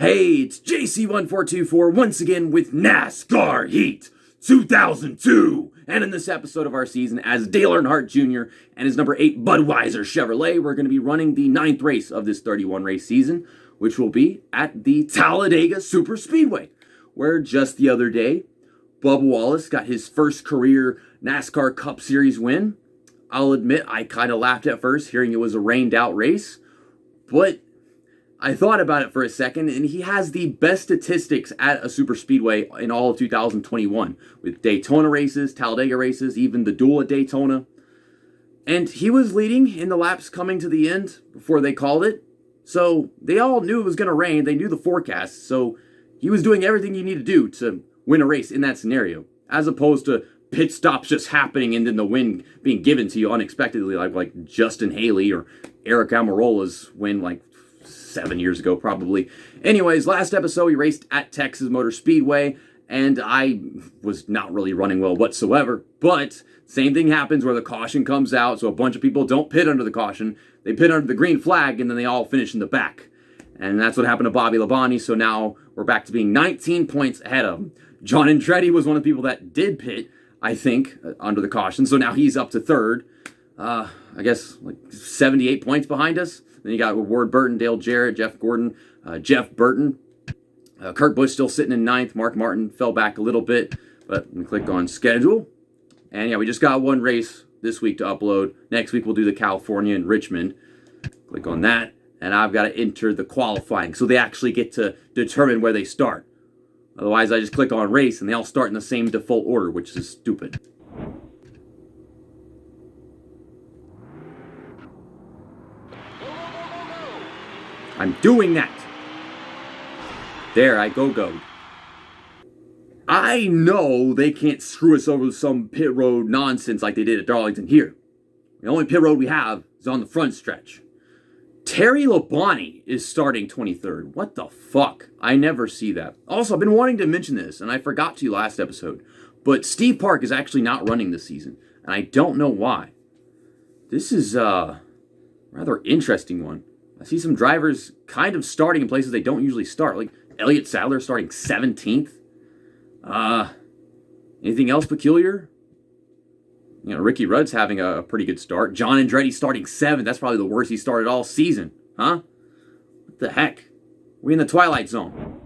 Hey, it's JC1424 once again with NASCAR Heat 2002. And in this episode of our season, as Dale Earnhardt Jr. and his number 8 Budweiser Chevrolet, we're going to be running the 9th race of this 31 race season, which will be at the Talladega Super Speedway, where just the other day, Bubba Wallace got his first career NASCAR Cup Series win. I'll admit, I kind of laughed at first hearing it was a rained out race, but I thought about it for a second, and he has the best statistics at a super speedway in all of 2021, with Daytona races, Talladega races, even the duel at Daytona. And he was leading in the laps coming to the end before they called it. So they all knew it was going to rain. They knew the forecast. So he was doing everything you need to do to win a race in that scenario, as opposed to pit stops just happening and then the win being given to you unexpectedly, like Justin Haley or Eric Almirola's win like 7 years ago, probably. Anyways, last episode we raced at Texas Motor Speedway, and I was not really running well whatsoever, but same thing happens where the caution comes out, so a bunch of people don't pit under the caution. They pit under the green flag, and then they all finish in the back. And that's what happened to Bobby Labonte, so now we're back to being 19 points ahead of him. John Andretti was one of the people that did pit, I think, under the caution, so now he's up to third. I guess like 78 points behind us. Then you got Ward Burton, Dale Jarrett, Jeff Gordon, Jeff Burton. Kurt Busch still sitting in 9th. Mark Martin fell back a little bit, but we click on schedule. And yeah, we just got one race this week to upload. Next week we'll do the California in Richmond. Click on that. And I've got to enter the qualifying, so they actually get to determine where they start. Otherwise, I just click on race and they all start in the same default order, which is stupid. I'm doing that. There, I go. I know they can't screw us over with some pit road nonsense like they did at Darlington here. The only pit road we have is on the front stretch. Terry Labonte is starting 23rd. What the fuck? I never see that. Also, I've been wanting to mention this, and I forgot to last episode, but Steve Park is actually not running this season, and I don't know why. This is a rather interesting one. I see some drivers kind of starting in places they don't usually start, like Elliott Sadler starting 17th. Anything else peculiar? You know, Ricky Rudd's having a pretty good start. John Andretti starting 7th. That's probably the worst he started all season. Huh? What the heck? We're in the Twilight Zone.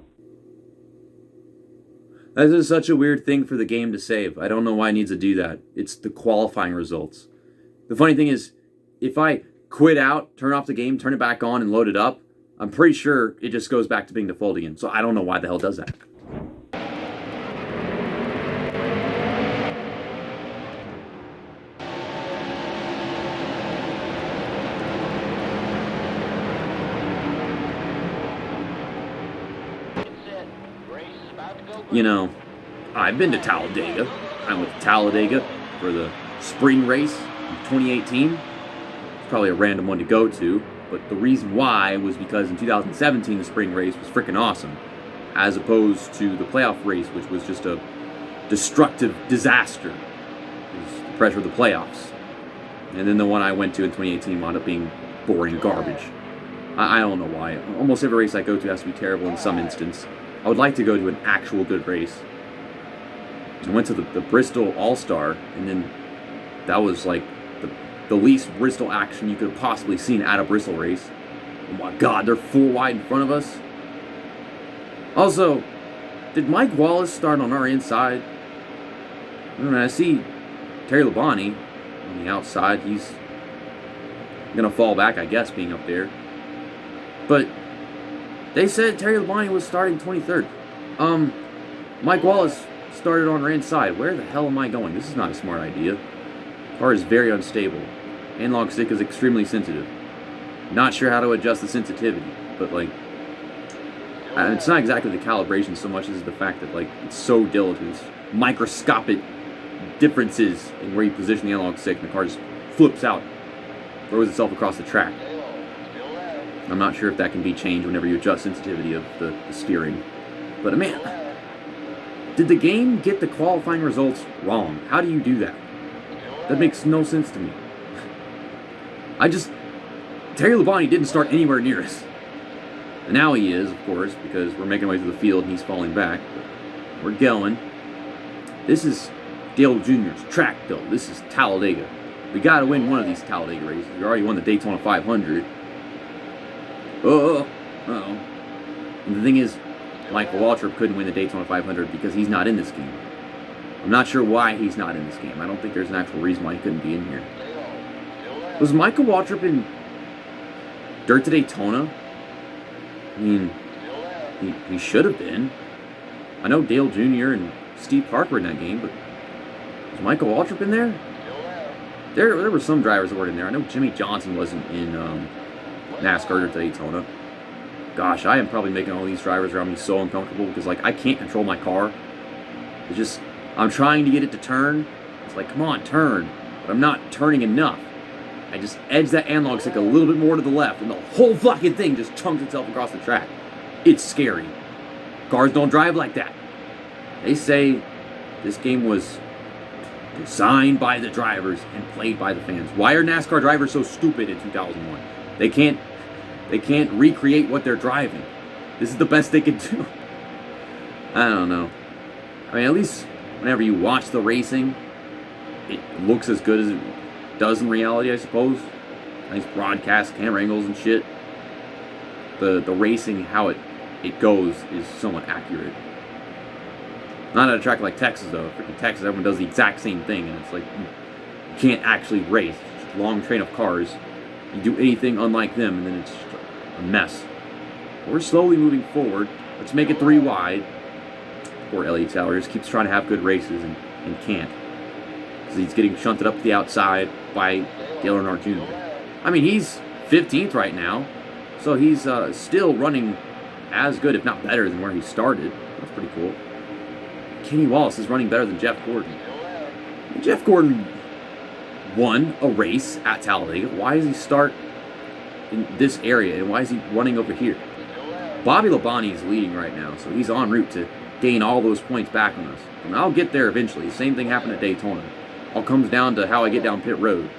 That is such a weird thing for the game to save. I don't know why it needs to do that. It's the qualifying results. The funny thing is, if I quit out, turn off the game, turn it back on, and load it up, I'm pretty sure it just goes back to being default again. So I don't know why the hell it does that. You know, I've been to Talladega. I went to Talladega for the spring race in 2018. Probably a random one to go to, but the reason why was because in 2017 the spring race was freaking awesome, as opposed to the playoff race, which was just a destructive disaster. It was the pressure of the playoffs. And then the one I went to in 2018 wound up being boring garbage. I don't know why. Almost every race I go to has to be terrible in some instance. I would like to go to an actual good race. I went to the Bristol All-Star, and then that was like the least Bristol action you could have possibly seen at a Bristol race. Oh my god, they're full wide in front of us. Also, did Mike Wallace start on our inside? I see Terry Labonte on the outside. He's gonna fall back, I guess, being up there. But they said Terry Labonte was starting 23rd. Mike Wallace started on our inside. Where the hell am I going? This is not a smart idea. The car is very unstable. Analog stick is extremely sensitive. Not sure how to adjust the sensitivity, but like, it's not exactly the calibration so much as the fact that like it's so delicate. It's microscopic differences in where you position the analog stick, and the car just flips out, throws itself across the track. I'm not sure if that can be changed whenever you adjust sensitivity of the steering. But man, did the game get the qualifying results wrong? How do you do that? That makes no sense to me. Terry Labonte didn't start anywhere near us. And now he is, of course, because we're making our way through the field and he's falling back. But we're going. This is Dale Jr.'s track, though. This is Talladega. We got to win one of these Talladega races. We already won the Daytona 500. Uh-oh. And the thing is, Michael Waltrip couldn't win the Daytona 500 because he's not in this game. I'm not sure why he's not in this game. I don't think there's an actual reason why he couldn't be in here. Was Michael Waltrip in Dirt to Daytona? I mean, he should have been. I know Dale Jr. and Steve Park were in that game, but was Michael Waltrip in there? There were some drivers that were in there. I know Jimmy Johnson wasn't in NASCAR Dirt to Daytona. Gosh, I am probably making all these drivers around me so uncomfortable because, like, I can't control my car. It's just, I'm trying to get it to turn. It's like, come on, turn. But I'm not turning enough. I just edge that analog stick a little bit more to the left, and the whole fucking thing just chunks itself across the track. It's scary. Cars don't drive like that. They say this game was designed by the drivers and played by the fans. Why are NASCAR drivers so stupid in 2001? They can't recreate what they're driving. This is the best they can do. I don't know. I mean, at least whenever you watch the racing, it looks as good as it does in reality, I suppose. Nice broadcast, camera angles and shit. The racing, how it goes, is somewhat accurate. Not at a track like Texas, though. Freaking Texas, everyone does the exact same thing, and it's like, you can't actually race. It's just a long train of cars. You do anything unlike them, and then it's just a mess. But we're slowly moving forward. Let's make it 3 wide. Poor Elliott Sadler just keeps trying to have good races and can't. Because he's getting shunted up to the outside by Dale Earnhardt Jr. I mean, he's 15th right now, so he's still running as good, if not better, than where he started. That's pretty cool. Kenny Wallace is running better than Jeff Gordon. And Jeff Gordon won a race at Talladega. Why does he start in this area, and why is he running over here? Bobby Labonte is leading right now, so he's en route to gain all those points back on us. And I'll get there eventually. The same thing happened at Daytona. All comes down to how I get down pit road.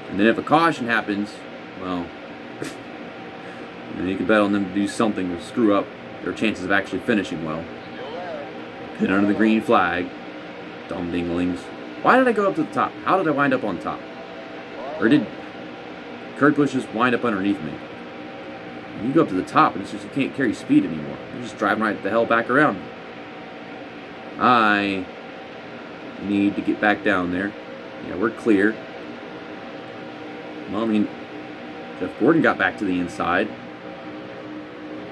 And then if a caution happens, well, you can bet on them to do something to screw up their chances of actually finishing well. Pit under the green flag. Dumb dinglings. Why did I go up to the top? How did I wind up on top? Or did Kurt Busch just wind up underneath me? You go up to the top and it's just you can't carry speed anymore. You're just driving right the hell back around. I need to get back down there. Yeah, we're clear. Well, I mean, Jeff Gordon got back to the inside.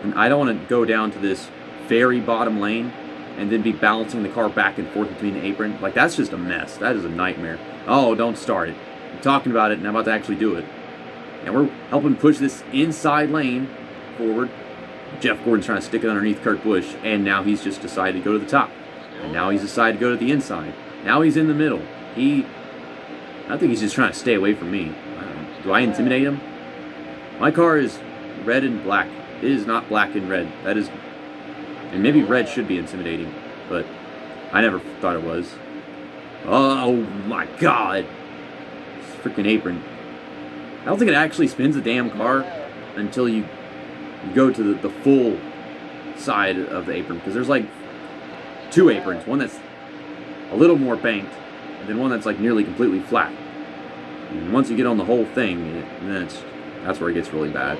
And I don't want to go down to this very bottom lane and then be balancing the car back and forth between the apron. Like, that's just a mess. That is a nightmare. Oh, don't start it. I'm talking about it and I'm about to actually do it. And we're helping push this inside lane forward. Jeff Gordon's trying to stick it underneath Kurt Busch, and now he's just decided to go to the top. And now he's decided to go to the inside. Now he's in the middle. I think he's just trying to stay away from me. I don't know. Do I intimidate him? My car is red and black. It is not black and red. That is, and maybe red should be intimidating, but I never thought it was. Oh my God. This freaking apron. I don't think it actually spins the damn car until you go to the full side of the apron, because there's like 2 aprons. One that's a little more banked, and then one that's like nearly completely flat. And once you get on the whole thing, that's where it gets really bad.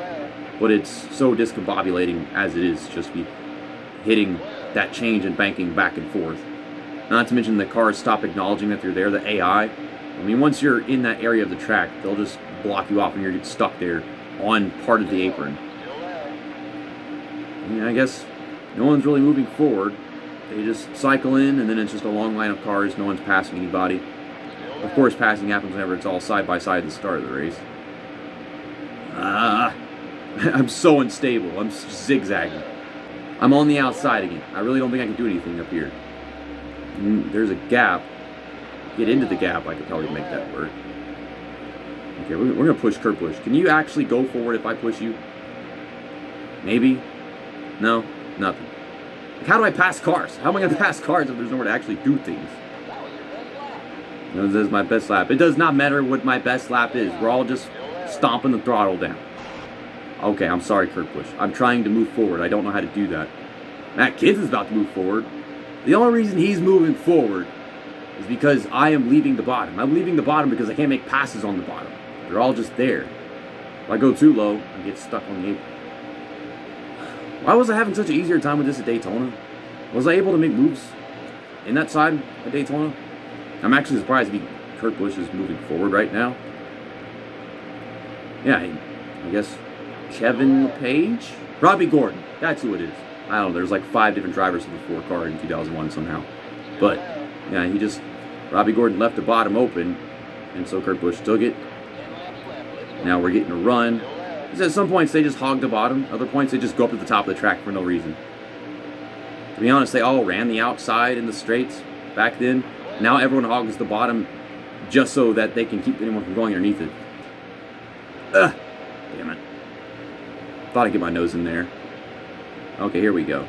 But it's so discombobulating as it is, just be hitting that change and banking back and forth. Not to mention the cars stop acknowledging that you're there, the AI. I mean, once you're in that area of the track, they'll just block you off and you're stuck there on part of the apron. I mean, I guess no one's really moving forward. They just cycle in, and then it's just a long line of cars. No one's passing anybody. Of course, passing happens whenever it's all side by side at the start of the race. I'm so unstable. I'm zigzagging. I'm on the outside again. I really don't think I can do anything up here. There's a gap. Get into the gap. I could probably make that work. Okay, we're going to push Kurt Busch. Can you actually go forward if I push you? Maybe? No? Nothing. Like, how do I pass cars? How am I going to pass cars if there's nowhere to actually do things? This is my best lap. It does not matter what my best lap is. We're all just stomping the throttle down. Okay, I'm sorry, Kurt Busch. I'm trying to move forward. I don't know how to do that. Matt Kenseth is about to move forward. The only reason he's moving forward is because I am leaving the bottom. I'm leaving the bottom because I can't make passes on the bottom. They're all just there. If I go too low, I get stuck on the apron. Why was I having such an easier time with this at Daytona? Was I able to make moves in that side at Daytona? I'm actually surprised Kurt Busch is moving forward right now. Yeah, I guess Kevin LePage? Robbie Gordon. That's who it is. I don't know. There's like 5 different drivers in the 4 car in 2001 somehow. But, yeah, Robbie Gordon left the bottom open, and so Kurt Busch took it. Now we're getting a run. Because at some points they just hog the bottom. Other points they just go up to the top of the track for no reason. To be honest, they all ran the outside in the straights back then. Now everyone hogs the bottom just so that they can keep anyone from going underneath it. Ugh. Damn it. Thought I'd get my nose in there. Okay, here we go.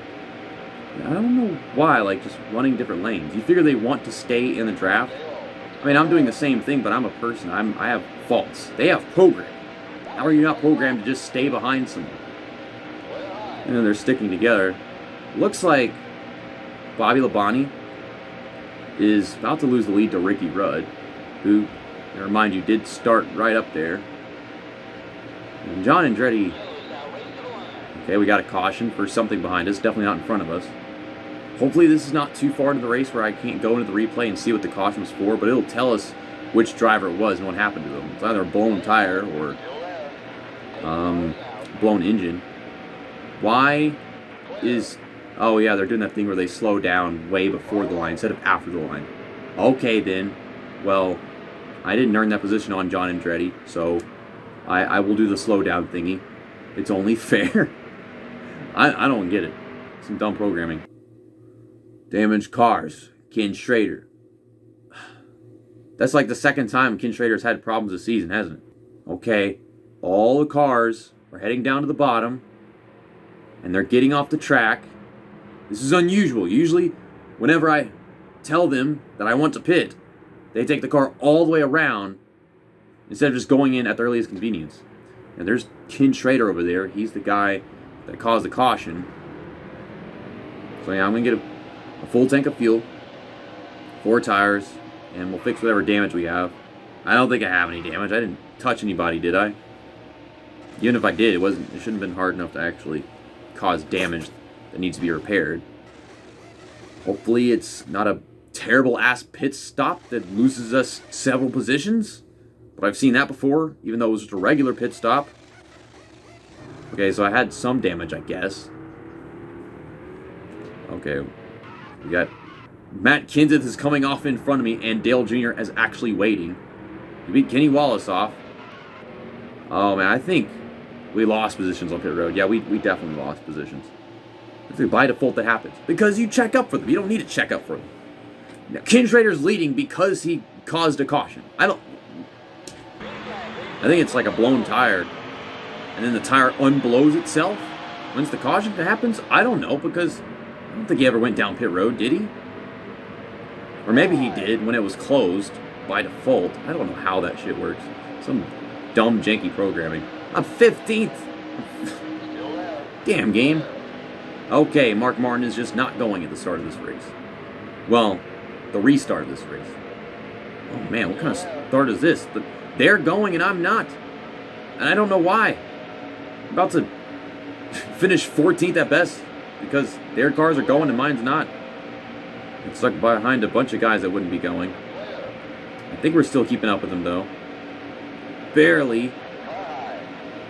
I don't know why, just running different lanes. You figure they want to stay in the draft? I mean, I'm doing the same thing, but I'm a person. I have faults. They have programmed. How are you not programmed to just stay behind someone? And then they're sticking together. Looks like Bobby Labonte is about to lose the lead to Ricky Rudd, who, I remind you, did start right up there. And John Andretti, okay, we got a caution for something behind us, definitely not in front of us. Hopefully this is not too far into the race where I can't go into the replay and see what the caution was for, but it'll tell us which driver it was and what happened to them. It's either a blown tire or blown engine. Why is... Oh yeah, they're doing that thing where they slow down way before the line instead of after the line. Okay then. Well, I didn't earn that position on John Andretti, so I will do the slow down thingy. It's only fair. I don't get it. Some dumb programming. Damaged cars. Ken Schrader. That's like the second time Ken Schrader's had problems this season, hasn't it? Okay, all the cars are heading down to the bottom, and they're getting off the track. This is unusual. Usually, whenever I tell them that I want to pit, they take the car all the way around instead of just going in at the earliest convenience. And there's Ken Schrader over there. He's the guy that caused the caution. So yeah, I'm going to get a full tank of fuel, 4 tires, and we'll fix whatever damage we have. I don't think I have any damage. I didn't touch anybody, did I? Even if I did, it shouldn't have been hard enough to actually cause damage that needs to be repaired. Hopefully it's not a terrible ass pit stop that loses us several positions. But I've seen that before, even though it was just a regular pit stop. Okay, so I had some damage, I guess. Okay, we got Matt Kenseth is coming off in front of me, and Dale Jr. is actually waiting. He beat Kenny Wallace off. Oh man, I think we lost positions on pit road. Yeah, we definitely lost positions. By default that happens. Because you check up for them. You don't need to check up for them. Now, Ken Schrader's leading because he caused a caution. I think it's like a blown tire. And then the tire unblows itself. When's the caution happens? I don't know, because I don't think he ever went down pit road, did he? Or maybe he did when it was closed by default. I don't know how that shit works. Some dumb, janky programming. I'm 15th. Damn game. Okay, Mark Martin is just not going at the start of this race. Well, the restart of this race. Oh man, what kind of start is this? They're going and I'm not. And I don't know why. I'm about to finish 14th at best because their cars are going and mine's not. I'm stuck behind a bunch of guys that wouldn't be going. I think we're still keeping up with them though. Barely.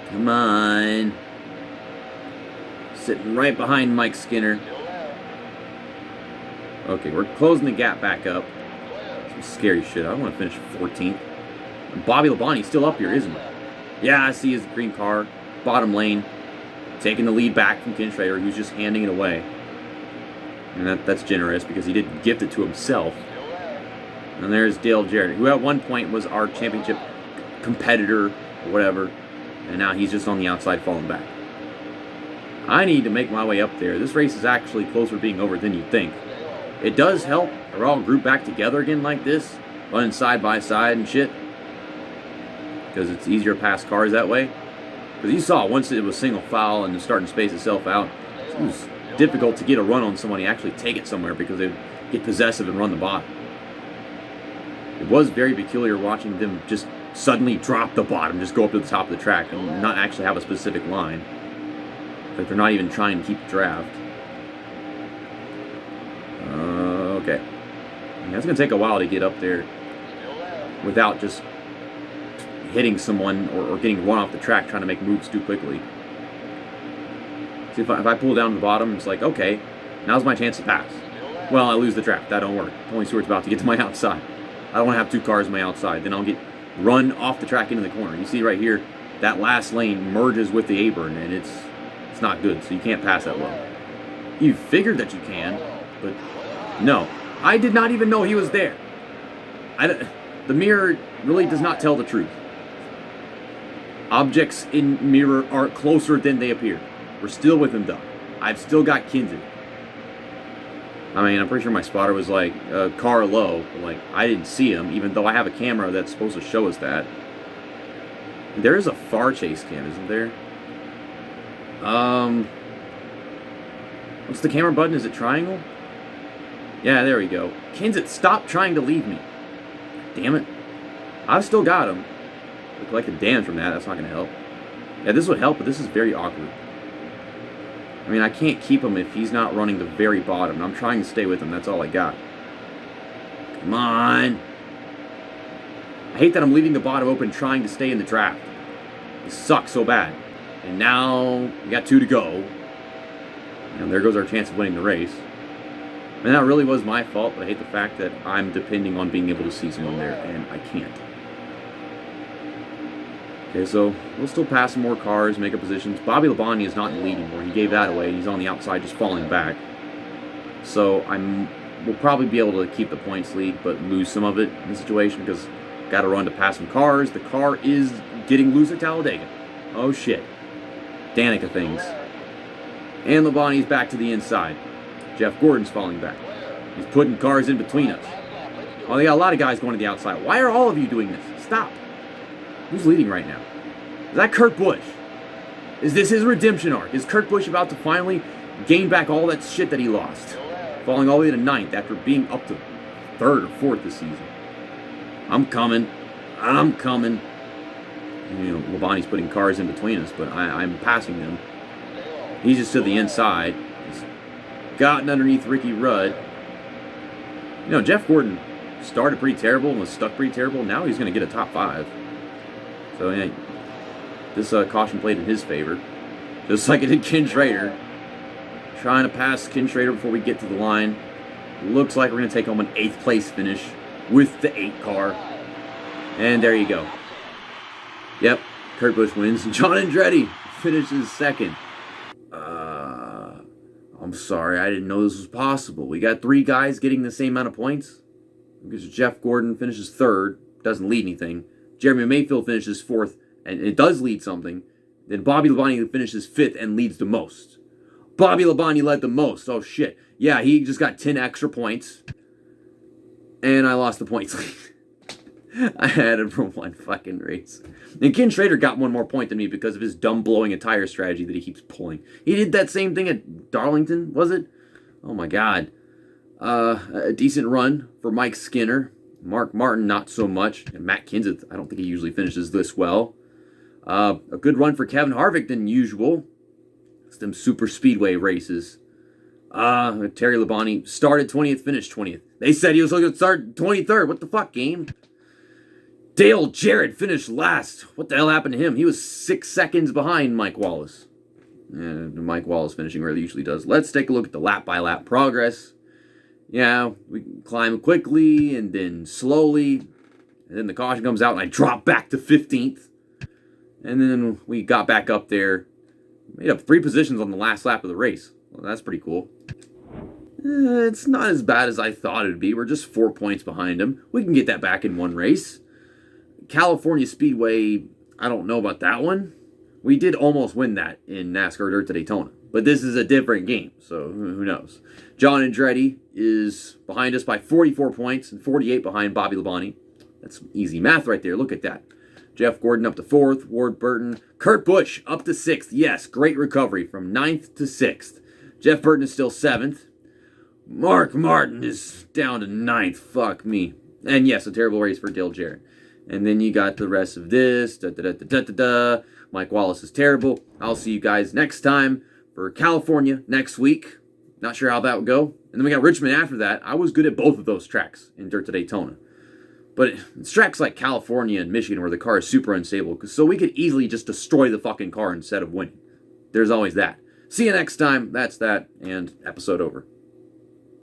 Come on. Sitting right behind Mike Skinner. Okay, we're closing the gap back up. Some scary shit. I don't want to finish 14th. And Bobby Labonte's still up here, isn't he? Yeah, I see his green car. Bottom lane. Taking the lead back from Ken Schrader, who's just handing it away. And that's generous because he didn't gift it to himself. And there's Dale Jarrett, who at one point was our championship competitor or whatever. And now he's just on the outside falling back. I need to make my way up there. This race is actually closer to being over than you'd think. It does help. We're all grouped back together again like this, running side by side and shit. Because it's easier to pass cars that way. Because you saw once it was single file and starting to space itself out, it was difficult to get a run on somebody and actually take it somewhere because they'd get possessive and run the bottom. It was very peculiar watching them just suddenly drop the bottom, just go up to the top of the track and not actually have a specific line. Like they're not even trying to keep the draft. Okay. That's going to take a while to get up there without just hitting someone or getting run off the track trying to make moves too quickly. See, if I pull down to the bottom, it's like, okay, now's my chance to pass. Well, I lose the draft. That don't work. Tony Stewart's about to get to my outside. I don't want to have two cars on my outside. Then I'll get run off the track into the corner. You see right here, that last lane merges with the apron, and it's not good, so you can't pass that low. You figured that you can, but no. I did not even know he was there. The mirror really does not tell the truth. Objects in mirror are closer than they appear. We're still with him, though. I've still got Kinsey. I mean, I'm pretty sure my spotter was like a car low, but like I didn't see him, even though I have a camera that's supposed to show us that. There is a far chase cam, isn't there? What's the camera button? Is it triangle? Yeah, there we go. Kinsey, stop trying to leave me. Damn it. I've still got him. Look like the damage from that. That's not going to help. Yeah, this would help, but this is very awkward. I mean, I can't keep him if he's not running the very bottom. And I'm trying to stay with him. That's all I got. Come on. I hate that I'm leaving the bottom open trying to stay in the draft. This sucks so bad. And now we got 2 to go. And there goes our chance of winning the race. And that really was my fault, but I hate the fact that I'm depending on being able to see someone there, and I can't. Okay, so we'll still pass some more cars, make up positions. Bobby Labonte is not in the lead anymore. He gave that away, and he's on the outside just falling back. So we'll probably be able to keep the points lead, but lose some of it in the situation because got to run to pass some cars. The car is getting loose at Talladega. Oh, shit. Danica things. And Labonte's back to the inside. Jeff Gordon's falling back. He's putting cars in between us. Oh, they got a lot of guys going to the outside. Why are all of you doing this? Stop. Who's leading right now? Is that Kurt Busch? Is this his redemption arc? Is Kurt Busch about to finally gain back all that shit that he lost? Falling all the way to 9th after being up to 3rd or 4th this season. I'm coming. I'm coming. You know, Labonte's putting cars in between us, but I'm passing him. He's just to the inside. He's gotten underneath Ricky Rudd. You know, Jeff Gordon started pretty terrible and was stuck pretty terrible. Now he's going to get a top 5. So, yeah, this caution played in his favor. Just like it did Ken Schrader. Trying to pass Ken Schrader before we get to the line. Looks like we're going to take home an 8th place finish with the 8 car. And there you go. Yep, Kurt Busch wins. John Andretti finishes 2nd. I'm sorry, I didn't know this was possible. We got 3 guys getting the same amount of points. Because Jeff Gordon finishes 3rd, doesn't lead anything. Jeremy Mayfield finishes 4th, and it does lead something. Then Bobby Labonte finishes 5th and leads the most. Bobby Labonte led the most. Oh, shit. Yeah, he just got 10 extra points. And I lost the points lead. I had him for 1 fucking race. And Ken Schrader got 1 more point than me because of his dumb blowing a tire strategy that he keeps pulling. He did that same thing at Darlington, was it? Oh, my God. A decent run for Mike Skinner. Mark Martin, not so much. And Matt Kenseth, I don't think he usually finishes this well. A good run for Kevin Harvick than usual. It's them super speedway races. Terry Labonte started 20th, finished 20th. They said he was going to start 23rd. What the fuck, game? Dale Jarrett finished last. What the hell happened to him? He was 6 seconds behind Mike Wallace. And Mike Wallace finishing where he usually does. Let's take a look at the lap-by-lap progress. Yeah, we climb quickly and then slowly. And then the caution comes out and I drop back to 15th. And then we got back up there. Made up 3 positions on the last lap of the race. Well, that's pretty cool. It's not as bad as I thought it would be. We're just 4 points behind him. We can get that back in 1 race. California Speedway, I don't know about that one. We did almost win that in NASCAR Dirt to Daytona. But this is a different game, so who knows. John Andretti is behind us by 44 points and 48 behind Bobby Labonte. That's easy math right there. Look at that. Jeff Gordon up to 4th. Ward Burton. Kurt Busch up to 6th. Yes, great recovery from 9th to 6th. Jeff Burton is still 7th. Mark Martin is down to 9th. Fuck me. And yes, a terrible race for Dale Jarrett. And then you got the rest of this. Mike Wallace is terrible. I'll see you guys next time for California next week. Not sure how that would go. And then we got Richmond after that. I was good at both of those tracks in Dirt to Daytona. But it's tracks like California and Michigan where the car is super unstable. So we could easily just destroy the fucking car instead of winning. There's always that. See you next time. That's that. And episode over.